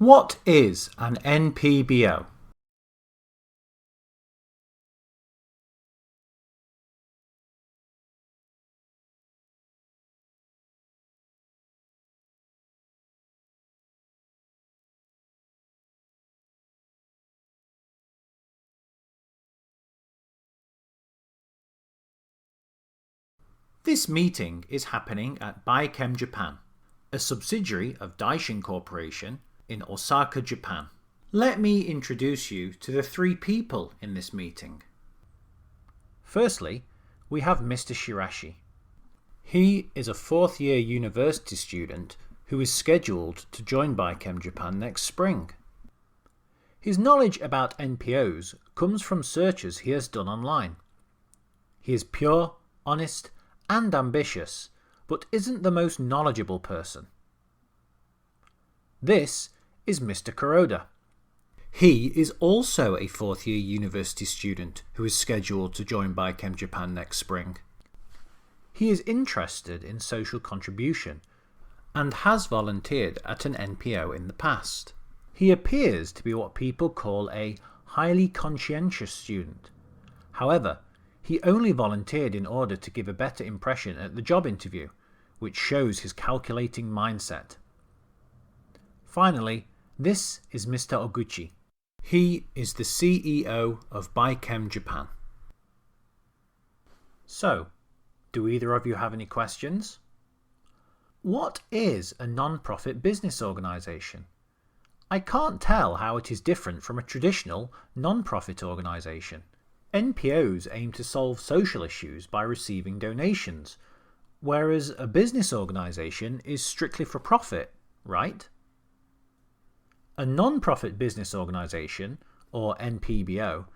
What is an NPBO? This meeting is happening at Bichem Japan, a subsidiary of Daishin Corporation in Osaka, Japan. Let me introduce you to the three people in this meeting. Firstly, we have Mr. Shirashi. He is a fourth-year university student who is scheduled to join Bichem Japan next spring. His knowledge about NPOs comes from searches he has done online. He is pure, honest, and ambitious, but isn't the most knowledgeable person. This is Mr. Kuroda. He is also a fourth-year university student who is scheduled to join Bichem Japan next spring. He is interested in social contribution and has volunteered at an NPO in the past. He appears to be what people call a highly conscientious student. However, he only volunteered in order to give a better impression at the job interview, which shows his calculating mindset. Finally, this is Mr. Oguchi. He is the CEO of Bichem Japan. So, do either of you have any questions? What is a non-profit business organisation? I can't tell how it is different from a traditional non-profit organisation. NPOs aim to solve social issues by receiving donations, whereas a business organisation is strictly for profit, right? A non-profit business organisation, or NPBO,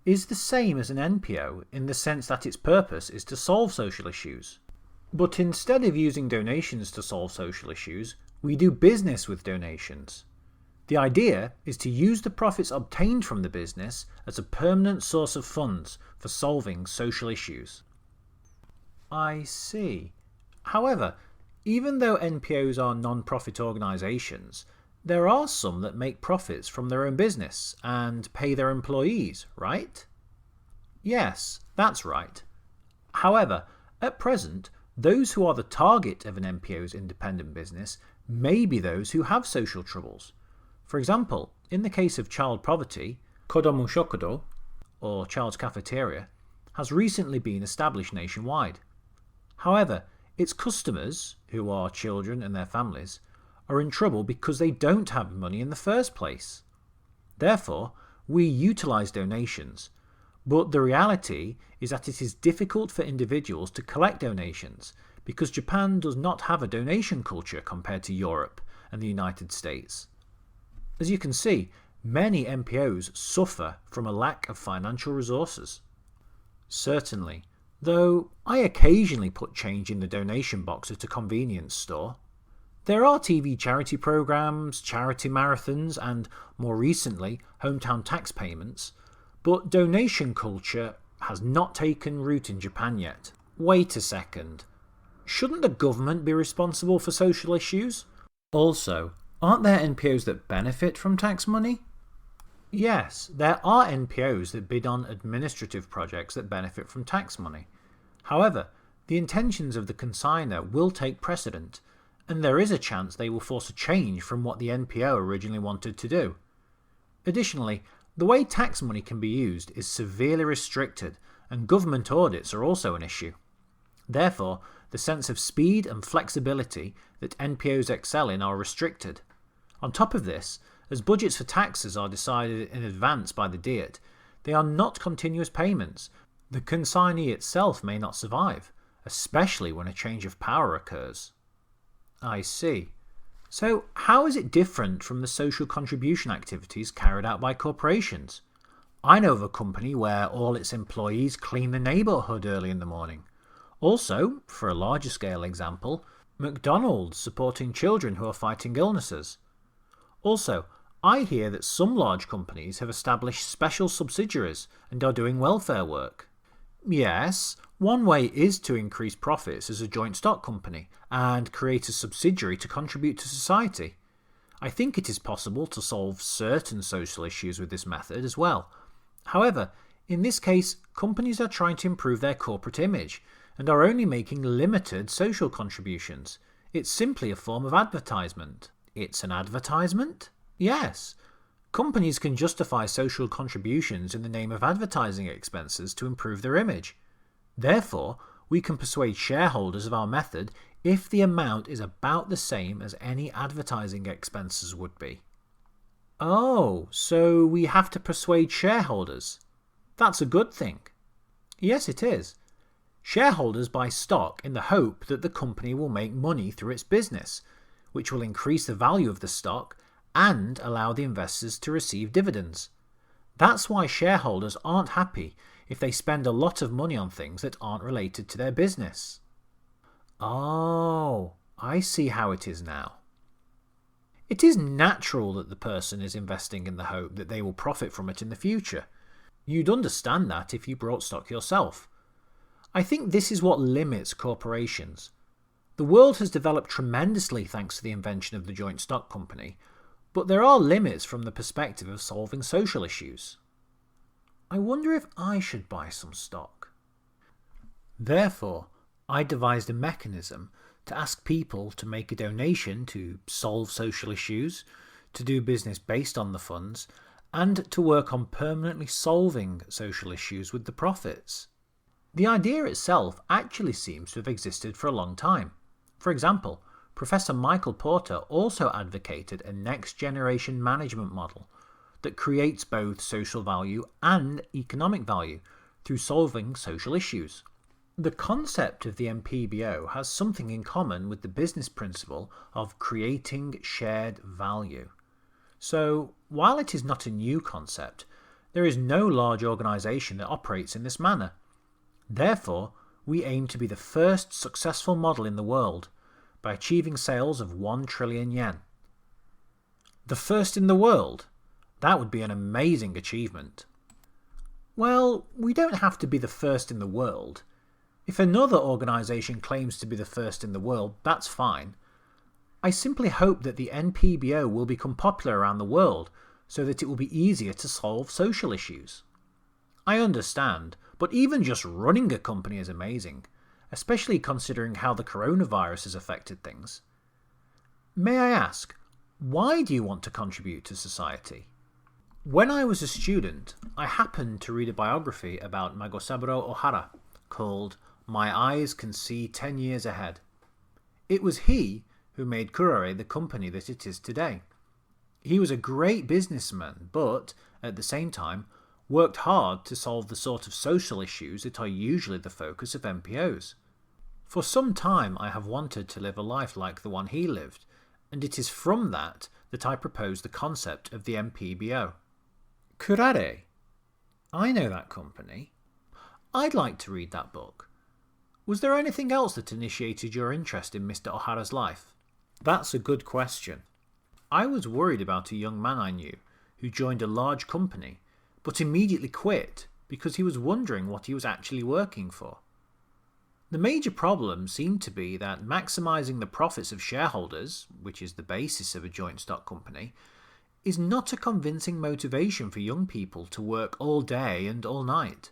is the same as an NPO in the sense that its purpose is to solve social issues. But instead of using donations to solve social issues, we do business with donations. The idea is to use the profits obtained from the business as a permanent source of funds for solving social issues. I see. However, even though NPOs are non-profit organisations, there are some that make profits from their own business and pay their employees, right? Yes, that's right. However, at present, those who are the target of an NPO's independent business may be those who have social troubles. For example, in the case of child poverty, Kodomo Shokudo, or Child's Cafeteria, has recently been established nationwide. However, its customers, who are children and their families, are in trouble because they don't have money in the first place. Therefore, we utilise donations, but the reality is that it is difficult for individuals to collect donations because Japan does not have a donation culture compared to Europe and the United States. As you can see, many NPOs suffer from a lack of financial resources. Certainly, though I occasionally put change in the donation box at a convenience store. There are TV charity programs, charity marathons, and, more recently, hometown tax payments, but donation culture has not taken root in Japan yet. Wait a second. Shouldn't the government be responsible for social issues? Also, aren't there NPOs that benefit from tax money? Yes, there are NPOs that bid on administrative projects that benefit from tax money. However, the intentions of the consignor will take precedent, and there is a chance they will force a change from what the NPO originally wanted to do. Additionally, the way tax money can be used is severely restricted, and government audits are also an issue. Therefore, the sense of speed and flexibility that NPOs excel in are restricted. On top of this, as budgets for taxes are decided in advance by the Diet, they are not continuous payments. The consignee itself may not survive, especially when a change of power occurs. I see. So how is it different from the social contribution activities carried out by corporations? I know of a company where all its employees clean the neighbourhood early in the morning. Also, for a larger scale example, McDonald's supporting children who are fighting illnesses. Also, I hear that some large companies have established special subsidiaries and are doing welfare work. Yes, one way is to increase profits as a joint stock company and create a subsidiary to contribute to society. I think it is possible to solve certain social issues with this method as well. However, in this case, companies are trying to improve their corporate image and are only making limited social contributions. It's simply a form of advertisement. It's an advertisement? Yes. Companies can justify social contributions in the name of advertising expenses to improve their image. Therefore, we can persuade shareholders of our method if the amount is about the same as any advertising expenses would be. Oh, so we have to persuade shareholders. That's a good thing. Yes, it is. Shareholders buy stock in the hope that the company will make money through its business, which will increase the value of the stock and allow the investors to receive dividends. That's why shareholders aren't happy if they spend a lot of money on things that aren't related to their business. Oh, I see how it is now. It is natural that the person is investing in the hope that they will profit from it in the future. You'd understand that if you bought stock yourself. I think this is what limits corporations. The world has developed tremendously thanks to the invention of the joint stock company, but there are limits from the perspective of solving social issues. I wonder if I should buy some stock. Therefore, I devised a mechanism to ask people to make a donation to solve social issues, to do business based on the funds, and to work on permanently solving social issues with the profits. The idea itself actually seems to have existed for a long time. For example, Professor Michael Porter also advocated a next-generation management model that creates both social value and economic value through solving social issues. The concept of the NPBO has something in common with the business principle of creating shared value. So, while it is not a new concept, there is no large organisation that operates in this manner. Therefore, we aim to be the first successful model in the world by achieving sales of 1 trillion yen. The first in the world? That would be an amazing achievement. Well, we don't have to be the first in the world. If another organisation claims to be the first in the world, that's fine. I simply hope that the NPBO will become popular around the world so that it will be easier to solve social issues. I understand, but even just running a company is amazing, especially considering how the coronavirus has affected things. May I ask, why do you want to contribute to society? When I was a student, I happened to read a biography about Magosaburo Ohara called My Eyes Can See 10 Years Ahead. It was he who made Kuraray the company that it is today. He was a great businessman, but, at the same time, worked hard to solve the sort of social issues that are usually the focus of NPOs. For some time I have wanted to live a life like the one he lived, and it is from that I propose the concept of the NPBO. Kuraray? I know that company. I'd like to read that book. Was there anything else that initiated your interest in Mr. Ohara's life? That's a good question. I was worried about a young man I knew who joined a large company but immediately quit because he was wondering what he was actually working for. The major problem seemed to be that maximising the profits of shareholders, which is the basis of a joint stock company, is not a convincing motivation for young people to work all day and all night.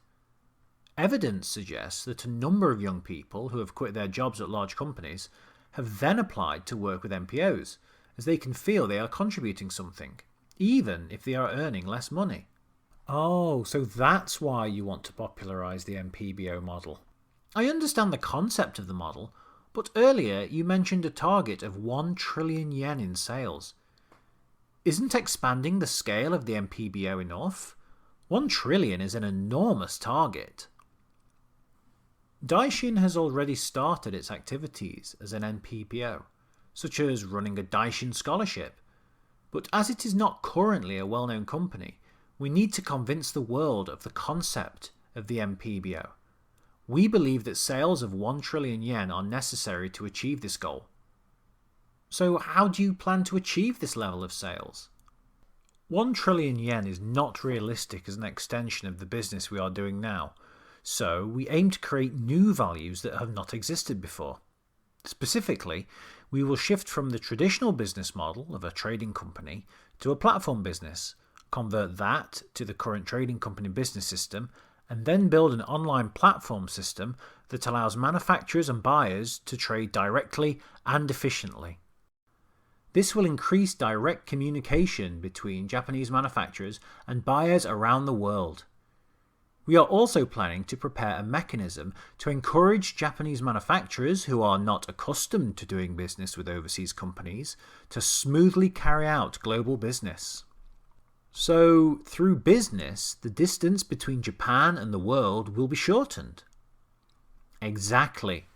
Evidence suggests that a number of young people who have quit their jobs at large companies have then applied to work with NPOs, as they can feel they are contributing something, even if they are earning less money. Oh, so that's why you want to popularise the NPBO model. I understand the concept of the model, but earlier you mentioned a target of 1 trillion yen in sales. Isn't expanding the scale of the NPBO enough? 1 trillion is an enormous target. Daishin has already started its activities as an NPBO, such as running a Daishin scholarship, but as it is not currently a well-known company, we need to convince the world of the concept of the NPBO. We believe that sales of 1 trillion yen are necessary to achieve this goal. So how do you plan to achieve this level of sales? 1 trillion yen is not realistic as an extension of the business we are doing now, so we aim to create new values that have not existed before. Specifically, we will shift from the traditional business model of a trading company to a platform business, convert that to the current trading company business system, and then build an online platform system that allows manufacturers and buyers to trade directly and efficiently. This will increase direct communication between Japanese manufacturers and buyers around the world. We are also planning to prepare a mechanism to encourage Japanese manufacturers who are not accustomed to doing business with overseas companies to smoothly carry out global business. So, through business, the distance between Japan and the world will be shortened. Exactly.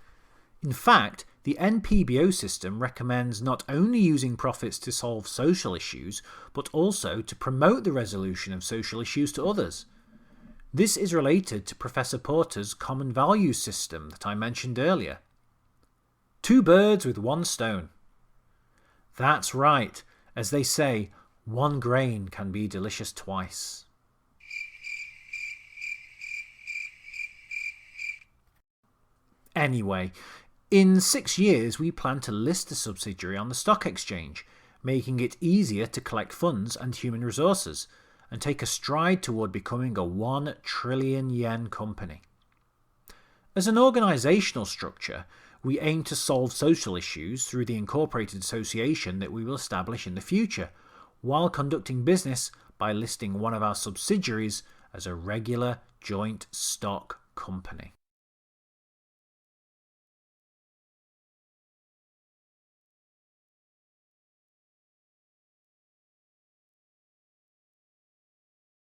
In fact, the NPBO system recommends not only using profits to solve social issues, but also to promote the resolution of social issues to others. This is related to Professor Porter's common values system that I mentioned earlier. 2 birds with 1 stone. That's right. As they say, 1 grain can be delicious twice. Anyway, in 6 years we plan to list the subsidiary on the stock exchange, making it easier to collect funds and human resources, and take a stride toward becoming a 1 trillion yen company. As an organisational structure, we aim to solve social issues through the incorporated association that we will establish in the future, while conducting business by listing one of our subsidiaries as a regular joint stock company.